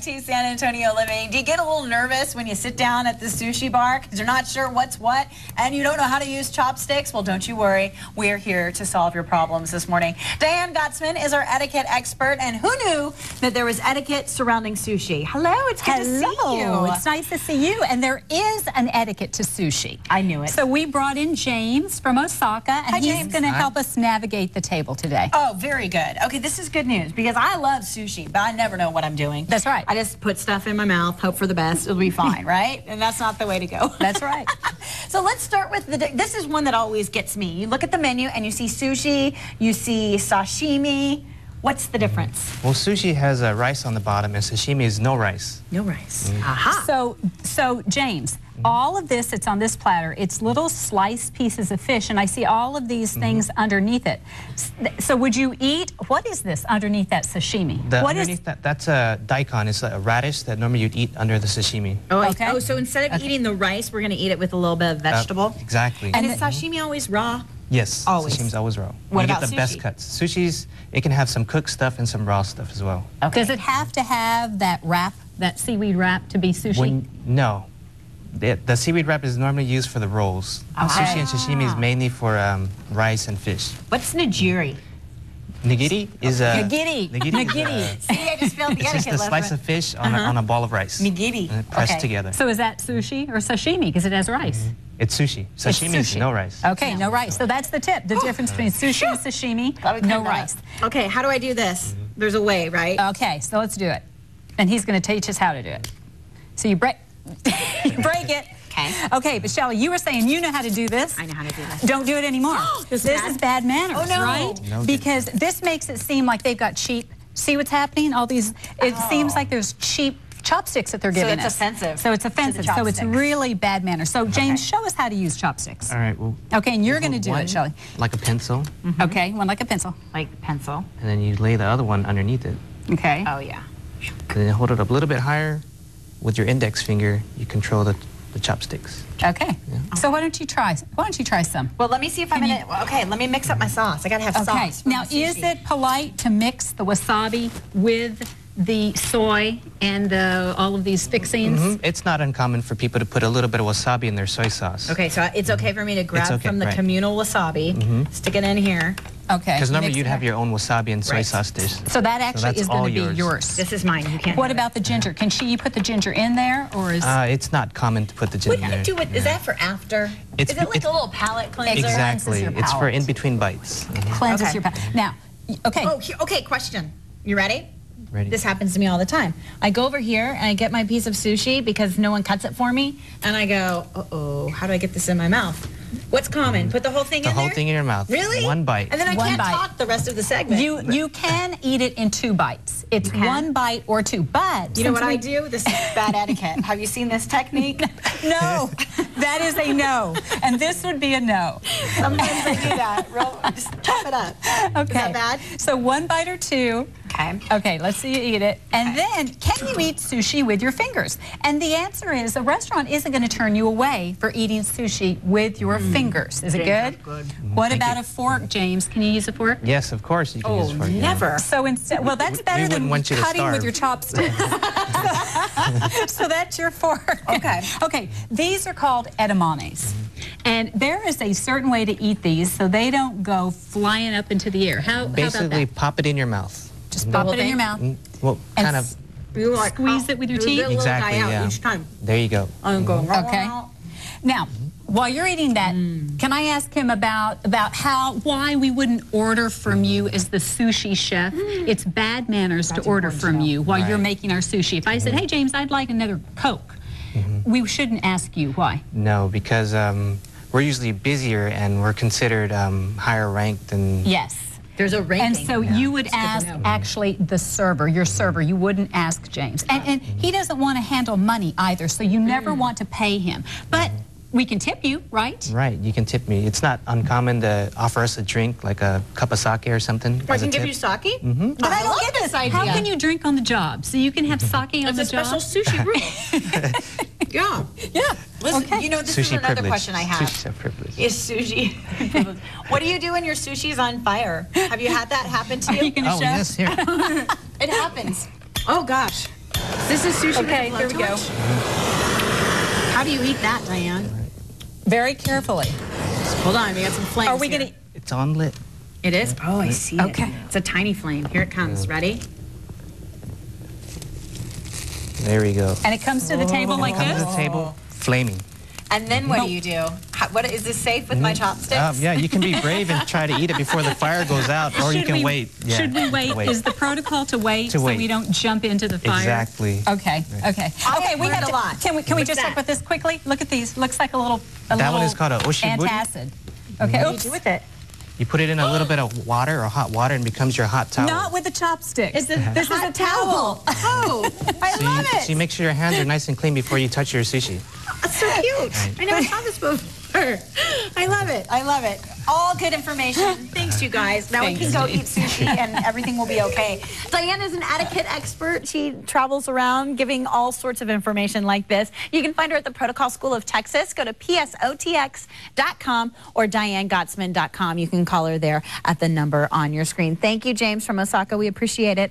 to San Antonio Living. Do you get a little nervous when you sit down at the sushi bar because you're not sure what's what and you don't know how to use chopsticks? Well, don't you worry. We're here to solve your problems this morning. Diane Gottsman is our etiquette expert, and who knew that there was etiquette surrounding sushi? Hello, it's good to see you. It's nice to see you. And there is an etiquette to sushi. I knew it. So we brought in James from Osaka, and he's going to help us navigate the table today. Oh, very good. Okay, this is good news because I love sushi, but I never know what I'm doing. That's right. I just put stuff in my mouth, hope for the best, it'll be fine, right? And that's not the way to go. That's right. So let's start with this is one that always gets me. You look at the menu and you see sushi, you see sashimi. What's the difference? Well, sushi has rice on the bottom, and sashimi is no rice. No rice. Aha. So James, all of this that's on this platter, it's little sliced pieces of fish, and I see all of these things underneath it. So would you eat, what is this underneath that sashimi? That's a daikon. It's a radish that normally you'd eat under the sashimi. Oh, okay. Oh, so instead of eating the rice, we're going to eat it with a little bit of vegetable? Exactly. And is sashimi always raw? Yes, always. Sashimi's always raw. What you about get the best cuts. Sushi's, it can have some cooked stuff and some raw stuff as well. Okay. Does it have to have that wrap, that seaweed wrap, to be sushi? No. The seaweed wrap is normally used for the rolls. Sushi and sashimi is mainly for rice and fish. What's nigiri? Nigiri is a... Nigiri. See, I just failed the It's just a slice of fish on a ball of rice. Nigiri. Pressed together. So is that sushi or sashimi? Because it has rice. It's sushi. Sashimi is no rice. Okay, no rice. So that's the tip. The difference between sushi and sashimi, no rice. Okay, how do I do this? There's a way, right? Okay, so let's do it. And he's going to teach us how to do it. So you break, it. Okay. Okay, but Shelly, you were saying you know how to do this. I know how to do this. Don't do it anymore. This is bad manners, right? No, because this makes it seem like they've got cheap. See what's happening? All these. It seems like there's cheap chopsticks that they're giving us. So it's offensive. So it's offensive. So it's really bad manners. So James, show us how to use chopsticks. All right. Well. Okay, and you're going to do it, Shelly. Like a pencil. Okay, one like a pencil. Like pencil. And then you lay the other one underneath it. Okay. Oh yeah. And then hold it up a little bit higher. With your index finger, you control the chopsticks. Okay. Yeah. So why don't you try? Why don't you try some? Well, let me see if I'm in it. Okay, let me mix up my sauce. I gotta have sauce. Now, is it polite to mix the wasabi with the soy and all of these fixings? It's not uncommon for people to put a little bit of wasabi in their soy sauce. Okay, so it's okay for me to grab from the communal wasabi, stick it in here. Okay. Because normally you'd have your own wasabi and soy sauce dish. So that actually is going to be yours. This is mine. You can't. What about the ginger? Can she put the ginger in there, or is? It's not common to put the ginger in there. What do you do with? Is that for after? Is it like a little palate cleanser? Exactly. It's for in between bites. Cleanses your palate. Now, okay. Oh, okay. Question. You ready? Ready. This happens to me all the time. I go over here and I get my piece of sushi because no one cuts it for me, and I go, uh-oh, how do I get this in my mouth? What's common? Put the whole thing in there? The whole thing in your mouth. Really? One bite. And then I can't talk the rest of the segment. You can eat it in 2 bites. It's 1 bite or 2, but... You know what I do? This is bad etiquette. Have you seen this technique? No. That is a no. And this would be a no. Sometimes I do that. Just chop it up. Okay. Is that bad? So 1 bite or 2. Okay. Okay, let's see you eat it. And then, can you eat sushi with your fingers? And the answer is a restaurant isn't going to turn you away for eating sushi with your fingers. Is it good? Good. What about a fork, James? Can you use a fork? Yes, of course you can use a fork. Never. So instead, well, that's better than cutting with your chopsticks. So that's your fork. Okay. Okay, these are called edamames. And there is a certain way to eat these so they don't go flying up into the air. How about that? Basically, pop it in your mouth. Just pop it in your mouth. Well, kind of. Squeeze it with your teeth. Exactly, yeah. Each time. There you go. I'm going. Okay. Now, while you're eating that, can I ask him about why we wouldn't order from you as the sushi chef? It's bad manners to order from you while you're making our sushi. If I said, hey, James, I'd like another Coke, we shouldn't ask you. Why? No, because we're usually busier and we're considered higher ranked than... Yes. There's a ranking. And so you would ask actually the server, your server. You wouldn't ask James. And he doesn't want to handle money either, so you never want to pay him. But we can tip you, right? Right, you can tip me. It's not uncommon to offer us a drink, like a cup of sake or something. I can give you sake? But I don't get this idea. How can you drink on the job? So you can have sake on the job? It's a special sushi room. Yeah. Listen, you know, this is another question I have. Sushi privilege. Is sushi What do you do when your sushi's on fire? Have you had that happen to you? Are you going to show? Yes, here. It happens. Oh, gosh. This is sushi. Okay, here we go. How do you eat that, Diane? Very carefully. Hold on, we got some flames. Are we going to... It's on lit. It is? Oh, I see it. Okay. It's a tiny flame. Here it comes. Ready? There we go. And it comes to the table like Comes to this? the table, flaming. And then what do you do? What is this safe with my chopsticks? Yeah, you can be brave and try to eat it before the fire goes out, or you can wait. Yeah, should we wait? Is the protocol to wait so we don't jump into the fire? Exactly. Okay, okay. Okay, we had a lot. Can we just look at this quickly? Look at these. Looks like a little That one is called a oshiburi. antacid. Okay, What do you do with it? You put it in a little bit of water or hot water and it becomes your hot towel. Not with the chopsticks. This is a towel. Oh, I love it. So you make sure your hands are nice and clean before you touch your sushi. That's so cute. I never saw this before. I love it. I love it. All good information. Thanks, you guys. Now we can go eat sushi and everything will be okay. Diane is an etiquette expert. She travels around giving all sorts of information like this. You can find her at the Protocol School of Texas. Go to psotx.com or dianegottsman.com. You can call her there at the number on your screen. Thank you, James from Osaka. We appreciate it.